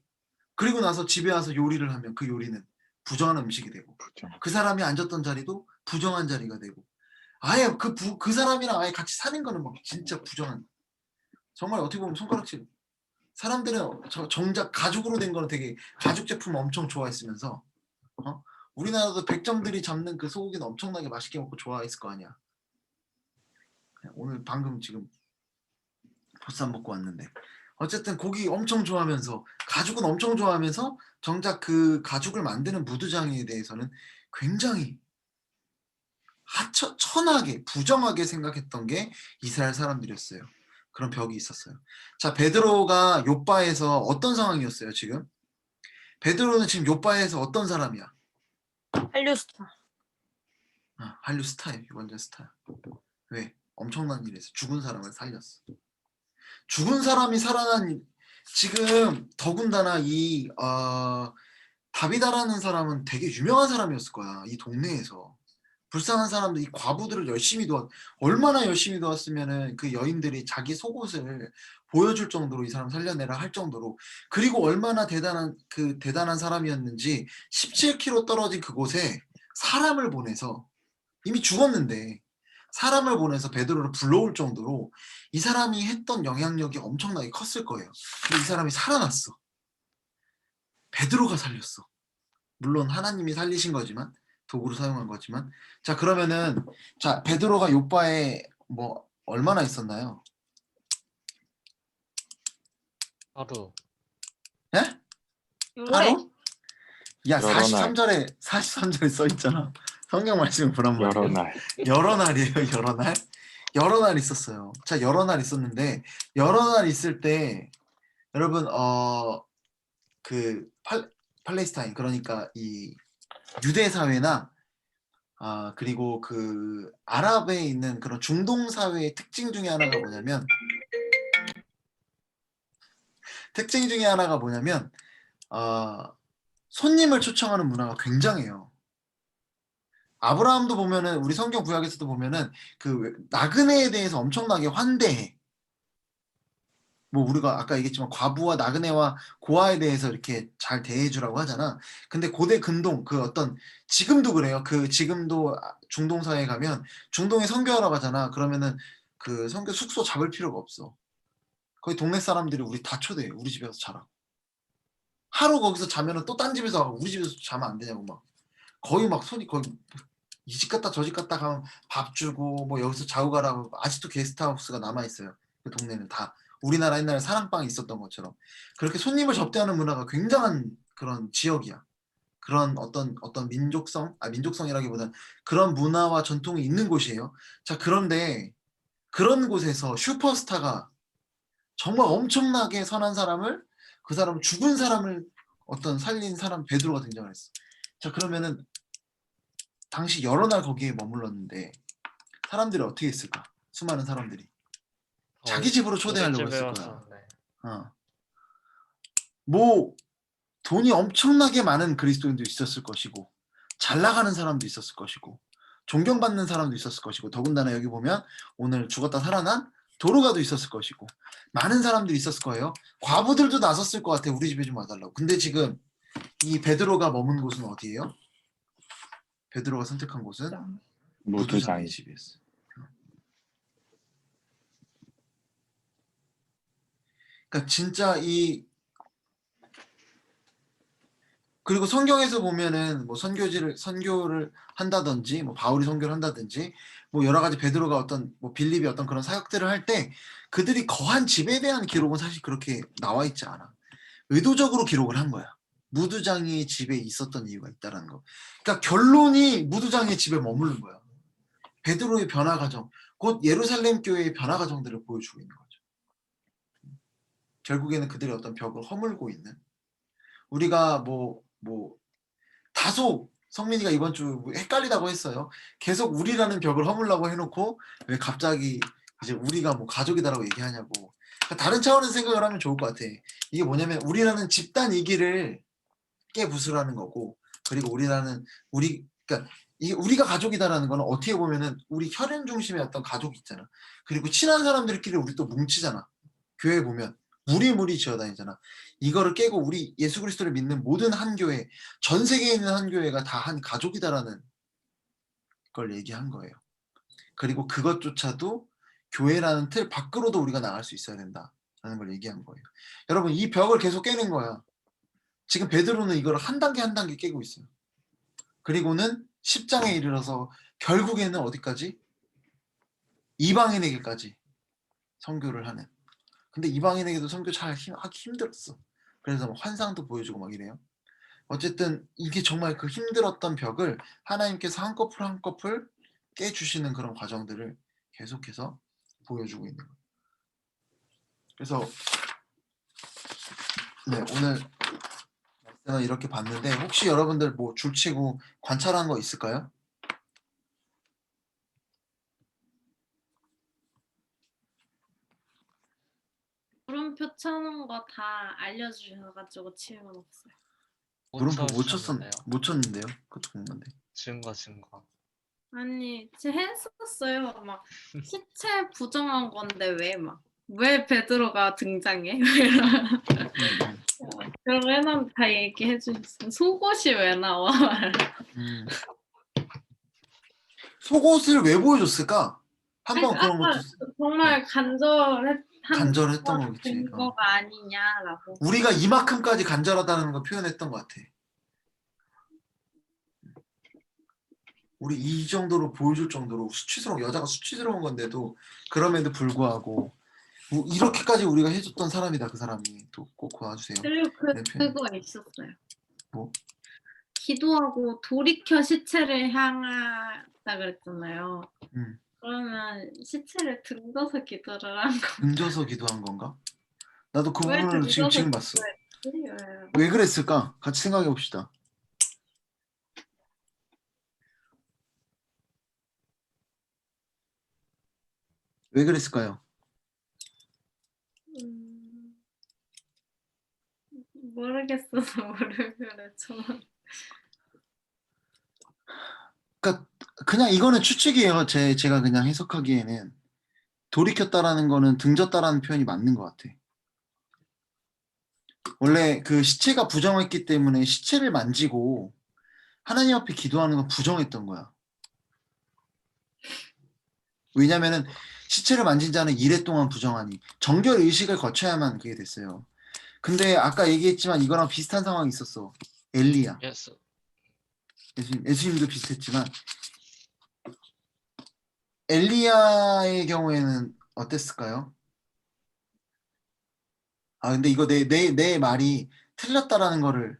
그리고 나서 집에 와서 요리를 하면 그 요리는 부정한 음식이 되고 그 사람이 앉았던 자리도 부정한 자리가 되고 아예 그 사람이랑 아예 같이 사는 거는 막 진짜 부정한, 정말 어떻게 보면 손가락질. 사람들은 정작 가죽으로 된 거는 되게 가죽 제품 엄청 좋아했으면서 우리나라도 백정들이 잡는 그 소고기는 엄청나게 맛있게 먹고 좋아했을 거 아니야. 오늘 방금 지금 보쌈 먹고 왔는데 어쨌든 고기 엄청 좋아하면서 가죽은 엄청 좋아하면서 정작 그 가죽을 만드는 무두장이에 대해서는 굉장히 천하게 부정하게 생각했던 게 이스라엘 사람들이었어요. 그런 벽이 있었어요. 자, 베드로가 요빠에서 어떤 상황이었어요 지금? 베드로는 지금 요빠에서 어떤 사람이야? 한류스타. 한류 스타예요. 완전 스타. 왜? 엄청난 일에서 죽은 사람을 살렸어. 죽은 사람이 살아난 지금 더군다나 이 다비다라는 사람은 되게 유명한 사람이었을 거야. 이 동네에서. 불쌍한 사람들, 이 과부들을 열심히 얼마나 열심히 도왔으면은 그 여인들이 자기 속옷을 보여줄 정도로 이 사람 살려내라 할 정도로, 그리고 얼마나 대단한 사람이었는지 17km 떨어진 그곳에 사람을 보내서, 이미 죽었는데 사람을 보내서 베드로를 불러올 정도로 이 사람이 했던 영향력이 엄청나게 컸을 거예요. 근데 이 사람이 살아났어. 베드로가 살렸어. 물론 하나님이 살리신 거지만, 도구로 사용한 거지만. 자, 그러면은 자, 베드로가 요바에 뭐 얼마나 있었나요? 하루. 예? 오래. 하루? 야, 여러 날. 43절에 써 있잖아. 성경 말씀을 보란 말이에요. 여러 날. 여러 날이에요. 여러 날. 여러 날 있었어요. 자, 여러 날 있었는데, 여러 날 있을 때 여러분 그 팔레스타인, 그러니까 이 유대 사회나 그리고 그 아랍에 있는 그런 중동 사회의 특징 중에 하나가 뭐냐면 손님을 초청하는 문화가 굉장해요. 아브라함도 보면은, 우리 성경 구약에서도 보면은 그 나그네에 대해서 엄청나게 환대해. 뭐 우리가 아까 얘기했지만 과부와 나그네와 고아에 대해서 이렇게 잘 대해주라고 하잖아. 근데 고대 근동 그 어떤, 지금도 그래요. 그 지금도 중동 사회에 가면, 중동에 선교하러 가잖아. 그러면은 그 선교 숙소 잡을 필요가 없어. 거기 동네 사람들이 우리 다 초대해. 우리 집에서 자라. 하루 거기서 자면은 또 딴 집에서 가고, 우리 집에서 자면 안 되냐고 막. 거의 막 손이 거의 이 집 갔다 저 집 갔다 가면 밥 주고, 뭐 여기서 자고 가라고. 아직도 게스트하우스가 남아 있어요. 그 동네는 다 우리나라 옛날에 사랑방이 있었던 것처럼 그렇게 손님을 접대하는 문화가 굉장한 그런 지역이야. 그런 어떤 민족성이라기보다는 그런 문화와 전통이 있는 곳이에요. 자, 그런데 그런 곳에서 슈퍼스타가 정말 엄청나게 선한 사람을, 그 사람 죽은 사람을 어떤 살린 사람 베드로가 등장을 했어. 자, 그러면은 당시 여러 날 거기에 머물렀는데 사람들이 어떻게 했을까? 수많은 사람들이 자기 집으로 초대하려고 우리 집에 했을 거야. 와서, 네. 뭐 돈이 엄청나게 많은 그리스도인도 있었을 것이고, 잘 나가는 사람도 있었을 것이고, 존경받는 사람도 있었을 것이고, 더군다나 여기 보면 오늘 죽었다 살아난 도로가도 있었을 것이고, 많은 사람들이 있었을 거예요. 과부들도 나섰을 것 같아. 우리 집에 좀 와달라고. 근데 지금 이 베드로가 머문 곳은 어디예요? 베드로가 선택한 곳은 무두장의 무두장이. 집이었어요. 그러니까 진짜 그리고 성경에서 보면은 뭐 선교를 한다든지, 뭐 바울이 선교를 한다든지, 뭐 여러 가지 베드로가 어떤 뭐 빌립이 어떤 그런 사역들을 할 때 그들이 거한 집에 대한 기록은 사실 그렇게 나와 있지 않아. 의도적으로 기록을 한 거야. 무두장이의 집에 있었던 이유가 있다라는 거. 그러니까 결론이 무두장이의 집에 머무른 거야. 베드로의 변화 과정, 곧 예루살렘 교회의 변화 과정들을 보여주고 있는 거죠. 결국에는 그들의 어떤 벽을 허물고 있는, 우리가 뭐 다소 성민이가 이번 주 헷갈리다고 했어요. 계속 우리라는 벽을 허물라고 해놓고 왜 갑자기 이제 우리가 뭐 가족이다라고 얘기하냐고. 그러니까 다른 차원에서 생각을 하면 좋을 것 같아. 이게 뭐냐면 우리라는 집단 이기를 깨부수라는 거고, 그리고 그러니까 이게 우리가 가족이다라는 거는 어떻게 보면은 우리 혈연 중심의 어떤 가족이 있잖아. 그리고 친한 사람들끼리 우리 또 뭉치잖아. 교회 보면 무리무리 지어다니잖아. 이거를 깨고 우리 예수 그리스도를 믿는 모든 한 교회, 전 세계에 있는 한 교회가 다 한 가족이다라는 걸 얘기한 거예요. 그리고 그것조차도 교회라는 틀 밖으로도 우리가 나갈 수 있어야 된다라는 걸 얘기한 거예요. 여러분, 이 벽을 계속 깨는 거야. 지금 베드로는 이걸 한 단계 한 단계 깨고 있어요. 그리고는 10장에 이르러서 결국에는 어디까지? 이방인에게까지 선교를 하는. 근데 이방인에게도 선교 잘 하기 힘들었어. 그래서 막 환상도 보여주고 막 이래요. 어쨌든 이게 정말 그 힘들었던 벽을 하나님께서 한 커플 한 커플 깨주시는 그런 과정들을 계속해서 보여주고 있는 거예요. 그래서 네, 오늘 말씀을 이렇게 봤는데, 혹시 여러분들 뭐 줄치고 관찰한 거 있을까요? 치우는 거 다 알려주셔가지고 치운 없어요. 물음표 못 쳐주셨는데요. 못 쳤는데요. 그것도 궁금한데. 증거. 아니, 했었어요. 막 시체 부정한 건데 왜 베드로가 등장해? 그런 거 해놓으면 다 얘기해 주셨어요. 속옷이 왜 나와? 속옷을 왜 보여줬을까? 한번 그런 것도 정말 간절했던 거겠지. 증거가 아니냐라고. 우리가 이만큼까지 간절하다는 걸 표현했던 것 같아. 우리 이 정도로 보여줄 정도로 여자가 수치스러운 건데도 그럼에도 불구하고 이렇게까지 우리가 해줬던 사람이다. 그 사람이 또 꼭 봐주세요. 그리고 네, 표현. 그거 있었어요. 뭐? 기도하고 돌이켜 시체를 향하다 그랬잖아요. 그러면 시체를 등져서 기도를 한 거. 등져서 기도한 건가? 나도 그 왜 부분을 지금 등져서 봤어. 기도했지? 왜 그랬을까? 같이 생각해 봅시다. 왜 그랬을까요? 모르겠어서 모르겠어요. 저는. 그러니까 그냥 이거는 추측이에요. 제가 그냥 해석하기에는 돌이켰다라는 거는 등졌다라는 표현이 맞는 것 같아. 원래 그 시체가 부정했기 때문에 시체를 만지고 하나님 앞에 기도하는 건 부정했던 거야. 왜냐면은 시체를 만진 자는 이래 동안 부정하니 정결 의식을 거쳐야만 그게 됐어요. 근데 아까 얘기했지만 이거랑 비슷한 상황이 있었어. 엘리야. 예스. 예수님도 비슷했지만 엘리야의 경우에는 어땠을까요? 아 근데 이거 내 말이 틀렸다라는 거를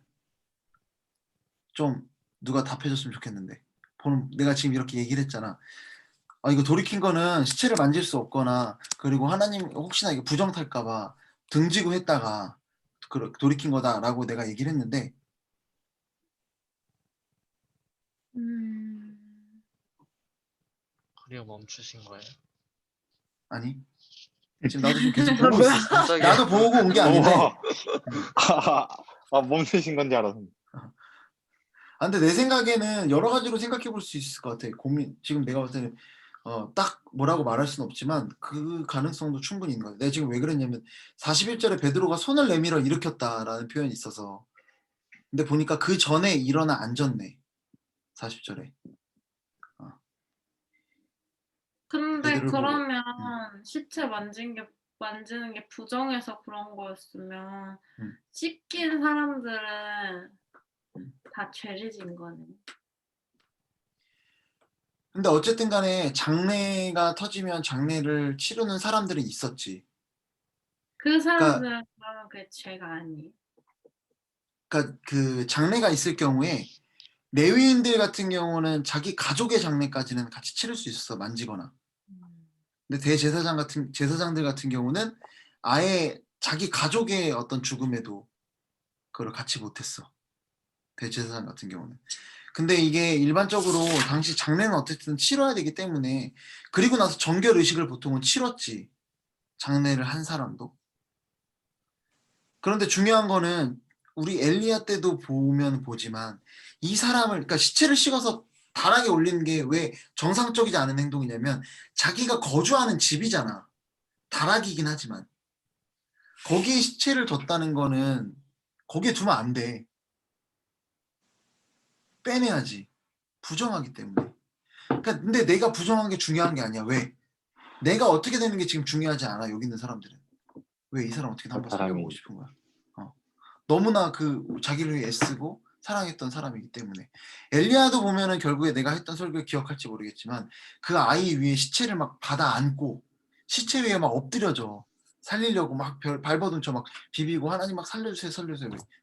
좀 누가 답해줬으면 좋겠는데. 내가 지금 이렇게 얘기를 했잖아. 아 이거 돌이킨 거는 시체를 만질 수 없거나 그리고 하나님 혹시나 이게 부정 탈까봐 등지고 했다가 돌이킨 거다라고 내가 얘기를 했는데 그리고 멈추신 거예요? 아니 지금 나도 지금 계속 보고 있어. 깜짝이야. 나도 보고 온 게 아닌데 멈추신 건지 알았는데. 아, 근데 내 생각에는 여러 가지로 생각해 볼 수 있을 것 같아. 지금 내가 볼 때는 딱 뭐라고 말할 수는 없지만 그 가능성도 충분히 있는 거야. 내가 지금 왜 그랬냐면 41절에 베드로가 손을 내밀어 일으켰다라는 표현이 있어서 근데 보니까 그 전에 일어나 앉았네. 40절에. 근데 베드로를 그러면 시체 만지는 게 부정해서 그런 거였으면 씻긴 사람들은 다 죄를 진 거네. 근데 어쨌든 간에 장례가 터지면 장례를 치르는 사람들은 있었지. 그 사람들은 그러면 그게 죄가 아니에요. 그러니까 그 장례가 있을 경우에 레위인들 같은 경우는 자기 가족의 장례까지는 같이 치를 수 있었어. 만지거나. 근데 제사장들 같은 경우는 아예 자기 가족의 어떤 죽음에도 그걸 같이 못했어. 대제사장 같은 경우는. 근데 이게 일반적으로 당시 장례는 어쨌든 치러야 되기 때문에 그리고 나서 정결 의식을 보통은 치렀지. 장례를 한 사람도. 그런데 중요한 거는 우리 엘리야 때도 보지만 이 사람을 그러니까 시체를 식어서 다락에 올리는 게 왜 정상적이지 않은 행동이냐면 자기가 거주하는 집이잖아. 다락이긴 하지만 거기에 시체를 뒀다는 거는 거기에 두면 안 돼. 빼내야지. 부정하기 때문에. 그러니까 근데 내가 부정한 게 중요한 게 아니야. 왜? 내가 어떻게 되는 게 지금 중요하지 않아. 여기 있는 사람들은. 왜 이 사람 어떻게 한번 살려보고 싶은 거야. 너무나 그 자기를 위해 애쓰고 사랑했던 사람이기 때문에. 엘리야도 보면은 결국에 내가 했던 설교를 기억할지 모르겠지만 그 아이 위에 시체를 막 받아 안고 시체 위에 막 엎드려져. 살리려고 막 발버둥 쳐 막 비비고 하나님 막 살려주세요.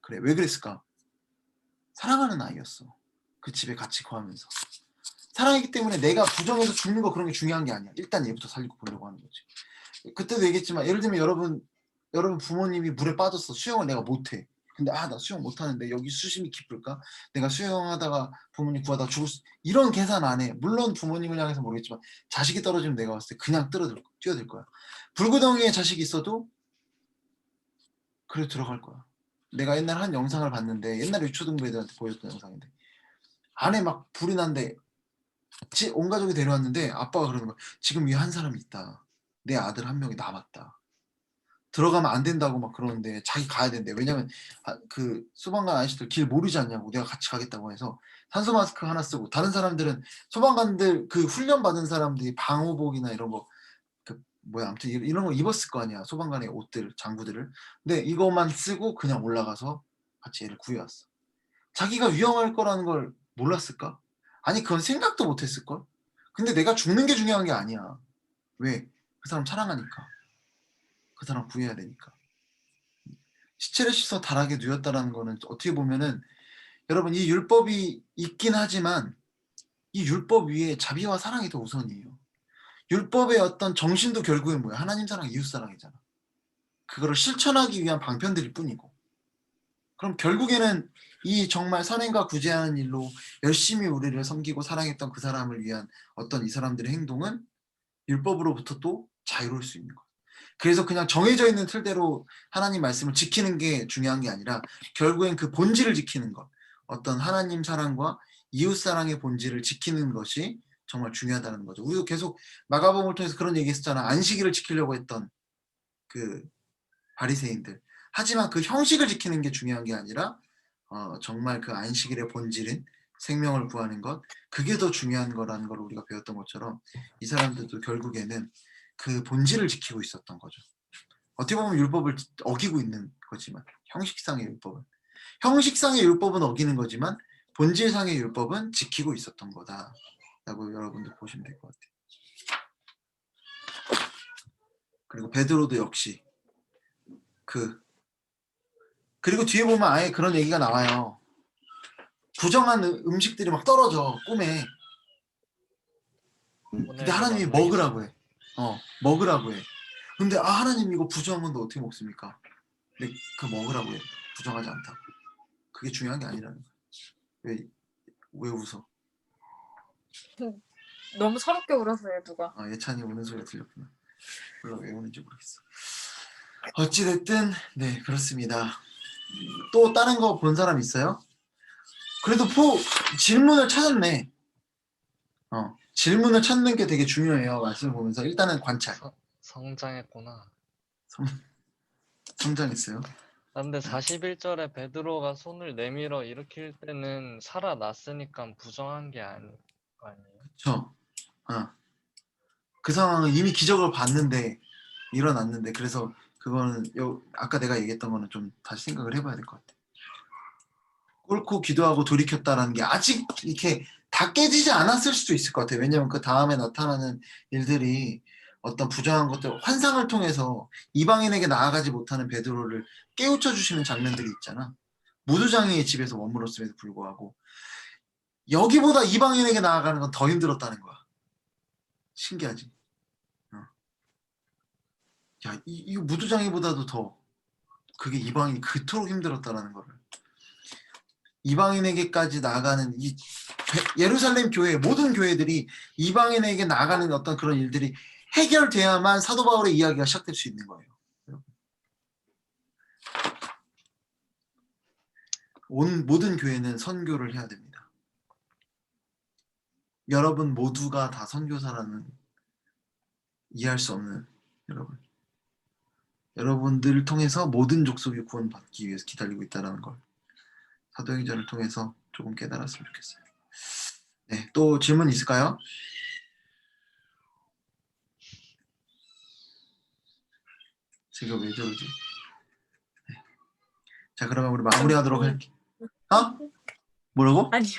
그래. 왜 그랬을까? 사랑하는 아이였어. 그 집에 같이 거하면서. 사랑이기 때문에 내가 부정해서 죽는 거 그런 게 중요한 게 아니야. 일단 얘부터 살리고 보려고 하는 거지. 그때도 얘기했지만 예를 들면 여러분 부모님이 물에 빠졌어. 수영을 내가 못해. 근데 나 수영 못하는데 여기 수심이 깊을까? 내가 수영하다가 부모님 구하다가 이런 계산 안 해. 물론 부모님을 향해서 모르겠지만 자식이 떨어지면 내가 봤을 때 그냥 뛰어들 거야. 불구덩이에 자식이 있어도 그래 들어갈 거야. 내가 옛날 한 영상을 봤는데 옛날에 유초등부 애들한테 보여줬던 영상인데 안에 막 불이 난데 온 가족이 데려왔는데 아빠가 그러는 거야. 지금 위에 한 사람이 있다. 내 아들 한 명이 남았다. 들어가면 안 된다고 막 그러는데 자기 가야 된대. 왜냐면 그 소방관 아저씨들 길 모르지 않냐고 내가 같이 가겠다고 해서 산소 마스크 하나 쓰고 다른 사람들은 소방관들 그 훈련 받은 사람들이 방호복이나 이런 거 그 뭐야 아무튼 이런 거 입었을 거 아니야. 소방관의 옷들 장구들을. 근데 이거만 쓰고 그냥 올라가서 같이 얘를 구해왔어. 자기가 위험할 거라는 걸 몰랐을까? 아니 그건 생각도 못했을걸? 근데 내가 죽는 게 중요한 게 아니야. 왜? 그 사람 사랑하니까. 그 사람 구해야 되니까. 시체를 씻어 다락에 누웠다라는 거는 어떻게 보면은 여러분 이 율법이 있긴 하지만 이 율법 위에 자비와 사랑이 더 우선이에요. 율법의 어떤 정신도 결국엔 뭐야? 하나님 사랑, 이웃 사랑이잖아. 그거를 실천하기 위한 방편들일 뿐이고. 그럼 결국에는 이 정말 선행과 구제하는 일로 열심히 우리를 섬기고 사랑했던 그 사람을 위한 어떤 이 사람들의 행동은 율법으로부터 또 자유로울 수 있는 거예요. 그래서 그냥 정해져 있는 틀대로 하나님 말씀을 지키는 게 중요한 게 아니라 결국엔 그 본질을 지키는 것, 어떤 하나님 사랑과 이웃 사랑의 본질을 지키는 것이 정말 중요하다는 거죠. 우리도 계속 마가복음을 통해서 그런 얘기 했었잖아. 안식일을 지키려고 했던 그 바리새인들. 하지만 그 형식을 지키는 게 중요한 게 아니라 정말 그 안식일의 본질인 생명을 구하는 것, 그게 더 중요한 거라는 걸 우리가 배웠던 것처럼 이 사람들도 결국에는 그 본질을 지키고 있었던 거죠. 어떻게 보면 율법을 어기고 있는 거지만 형식상의 율법은 어기는 거지만 본질상의 율법은 지키고 있었던 거다라고 여러분들 보시면 될 것 같아요. 그리고 베드로도 역시 그리고 뒤에 보면 아예 그런 얘기가 나와요. 부정한 음식들이 막 떨어져 꿈에. 근데 하나님이 먹으라고 해. 먹으라고 해. 근데 하나님 이거 부정한 건데 어떻게 먹습니까? 근데 그 먹으라고 해. 부정하지 않다고. 그게 중요한 게 아니라는 거야. 왜 웃어? 너무 서럽게 울었어요, 누가. 예찬이 우는 소리가 들렸구나. 몰라 왜 우는지 모르겠어. 어찌됐든 네 그렇습니다. 또 다른 거 본 사람 있어요? 그래도 질문을 찾았네. 질문을 찾는 게 되게 중요해요. 말씀을 보면서 일단은 관찰. 성장했구나. 성장했어요. 근데 41절에 베드로가 손을 내밀어 일으킬 때는 살아났으니까 부정한 게 아니에요. 그렇죠. 그 상황은 이미 기적을 봤는데 일어났는데 그래서 그거는 아까 내가 얘기했던 거는 좀 다시 생각을 해봐야 될 것 같아. 꿇고 기도하고 돌이켰다라는 게 아직 이렇게 다 깨지지 않았을 수도 있을 것 같아요. 왜냐하면 그 다음에 나타나는 일들이 어떤 부정한 것들, 환상을 통해서 이방인에게 나아가지 못하는 베드로를 깨우쳐 주시는 장면들이 있잖아. 무두장이의 집에서 머물렀음에도 불구하고 여기보다 이방인에게 나아가는 건 더 힘들었다는 거야. 신기하지? 야, 이거 무두장이보다도 더 그게 이방인이 그토록 힘들었다라는 거를. 이방인에게까지 나아가는 이 예루살렘 교회 모든 교회들이 이방인에게 나아가는 어떤 그런 일들이 해결돼야만 사도 바울의 이야기가 시작될 수 있는 거예요. 모든 교회는 선교를 해야 됩니다. 여러분 모두가 다 선교사라는 이해할 수 없는 여러분들을 통해서 모든 족속이 구원받기 위해서 기다리고 있다는 걸 사도행전을 통해서 조금 깨달았으면 좋겠어요. 네, 또 질문 있을까요? 제가 왜 저러지? 네. 자, 그러면 우리 마무리하도록 할게요. 뭐라고? 아니요.